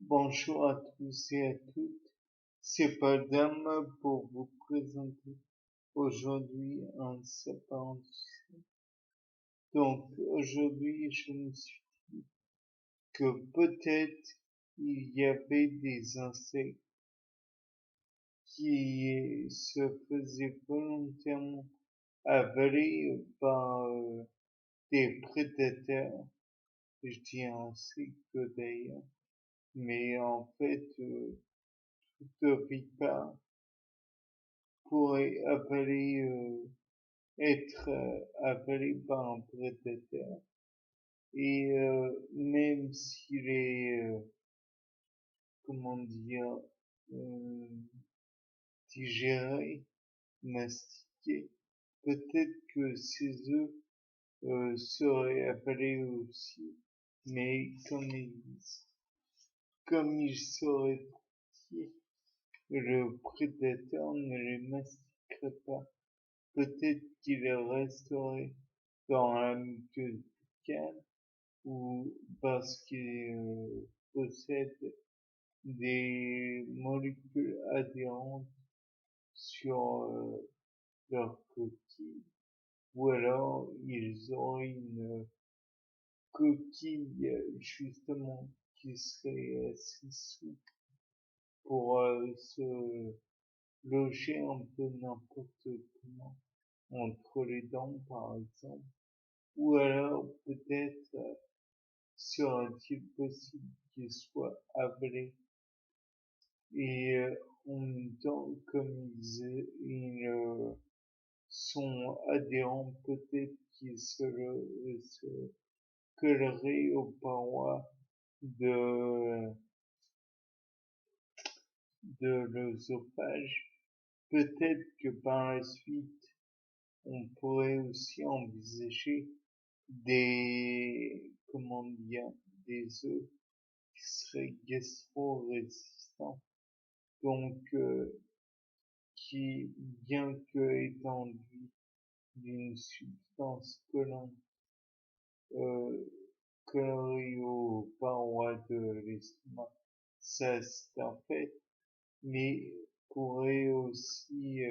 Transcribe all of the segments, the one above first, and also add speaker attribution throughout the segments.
Speaker 1: Bonjour à tous et à toutes, c'est Padam pour vous présenter aujourd'hui un sapin. Donc aujourd'hui je me suis dit que peut-être il y avait des insectes qui se faisaient volontairement avaler par des prédateurs, je dis insectes d'ailleurs, mais en fait tout ovipare pourrait avaler être avalé par un prédateur et même s'il est comment dire euh, digéré, mastiqué, peut-être que ses œufs seraient avalés aussi, mais comme ils seraient petits, le prédateur ne les mastiquerait pas. Peut-être qu'il resterait dans la muqueuse buccale ou parce qu'ils possèdent des molécules adhérentes sur leur coquille, ou alors ils auraient une coquille justement qui serait assez souple pour se loger un peu n'importe comment entre les dents par exemple, ou alors peut-être serait-il possible qu'il soit avalé et en même temps comme ils sont adhérents, peut-être qu'ils se colleraient aux parois de, de l'œsophage. Peut-être que par la suite, on pourrait aussi envisager comment dire, des œufs qui seraient gastro-résistants, donc qui, bien que étendus d'une substance collante, euh, collée aux parois de l'estomac, ça c'est un fait, mais pourrait aussi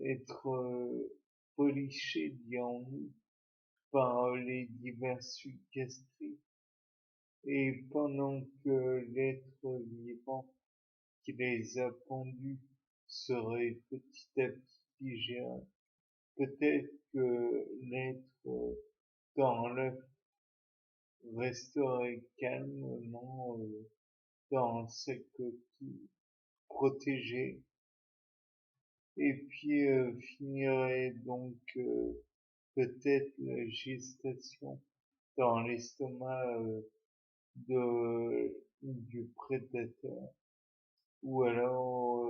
Speaker 1: être poliché, dirons-nous, par les divers sucs gastriques, et pendant que l'être vivant qui les a pondus serait petit à petit digéré, peut-être que l'être dans l'œuf resterait calmement dans sa coquille protégée et puis finirait donc peut-être la gestation dans l'estomac du prédateur, ou alors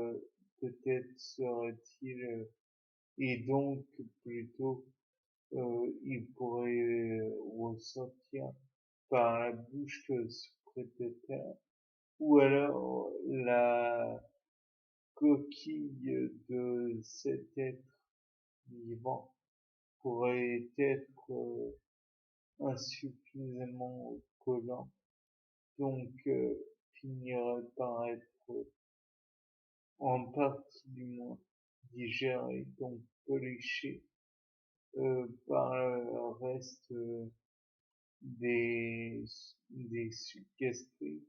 Speaker 1: peut-être serait-il et donc plutôt il pourrait ressortir par la bouche de ce prédateur, ou alors la coquille de cet être vivant pourrait être insuffisamment collant, donc finirait par être en partie du moins digéré, donc poliché par le reste des, des sucs gastriques,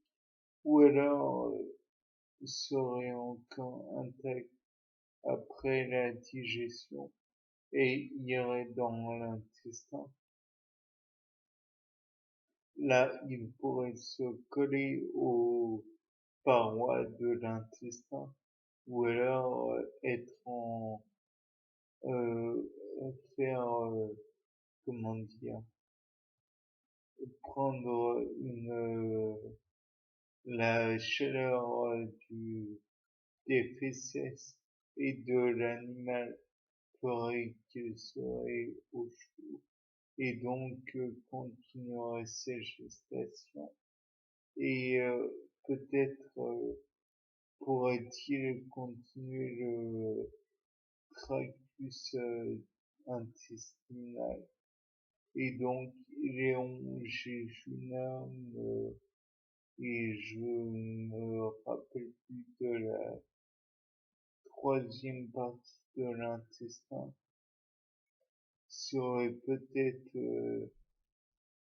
Speaker 1: ou alors serait encore intact après la digestion et irait dans l'intestin. Là, il pourrait se coller aux parois de l'intestin, ou alors être en faire comment dire, prendre la chaleur des fesses et de l'animal ferait qu'il serait au chaud et donc continuerait sa gestation et peut-être pourrait-il continuer le tractus intestinal et donc Léon G. Junam et je me rappelle plus de la troisième partie de l'intestin, serait peut-être,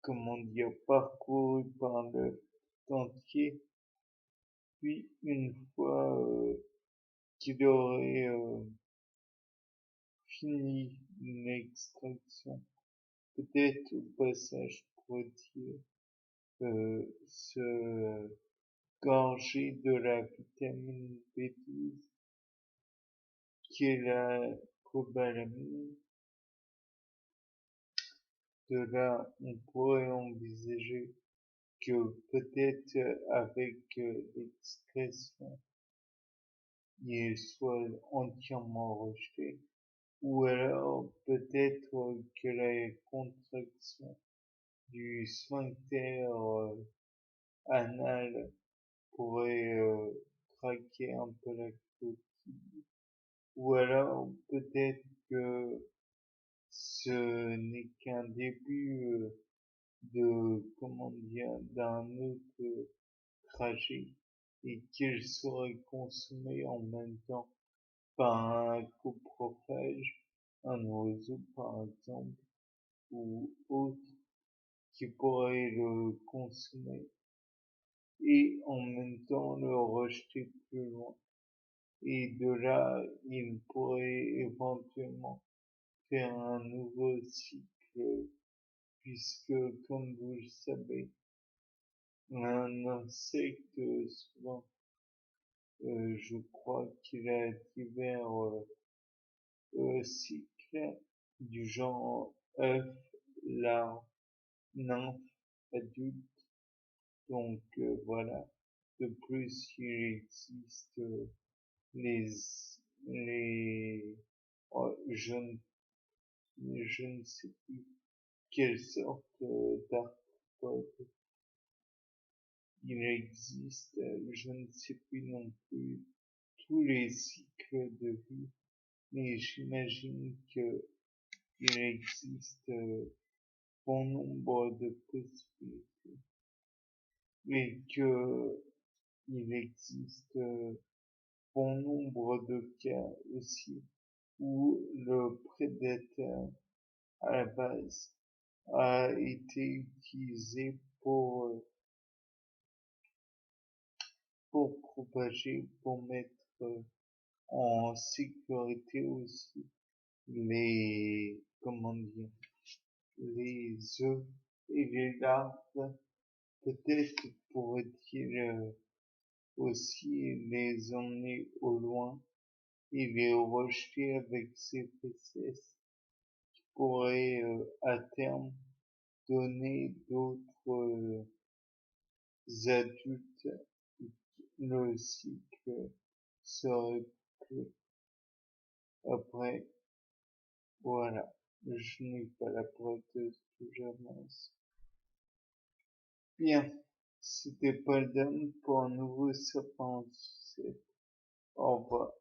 Speaker 1: comment dire, parcouru par le entier, puis une fois qu'il aurait fini l'extraction, peut-être au passage pour dire se gorger de la vitamine B12 qui est la cobalamine. De là, on pourrait envisager que peut-être avec l'expression, il soit entièrement rejeté, ou alors peut-être que la contraction du sphincter anal pourrait craquer un peu la coquille, ou alors peut-être que ce n'est qu'un début de, comment dire, d'un autre trajet et qu'il serait consommé en même temps par un coprophage, un oiseau par exemple, ou autre qui pourrait le consommer et en même temps le rejeter plus loin. Et de là, il pourrait éventuellement faire un nouveau cycle, puisque, comme vous le savez, un insecte, souvent, je crois qu'il a divers cycles du genre œuf, larve, nymphe, adulte. Donc voilà. De plus, il existe les, je ne sais plus quelle sorte d'arthropodes il existe, je ne sais plus non plus tous les cycles de vie, mais j'imagine que il existe bon nombre de possibilités et que il existe bon nombre de cas aussi où le prédateur à la base a été utilisé pour propager, pour mettre en sécurité aussi comment dire, les œufs et les larves. Peut-être pourrait-il aussi les emmener au loin et les rejeter avec ses fesses, qui pourraient à terme donner d'autres adultes. Le cycle serait bouclé. Après, voilà, je n'ai pas la prothèse que j'avance. Bien, c'était Paul Dame pour un nouveau serpent en sucette. Au revoir.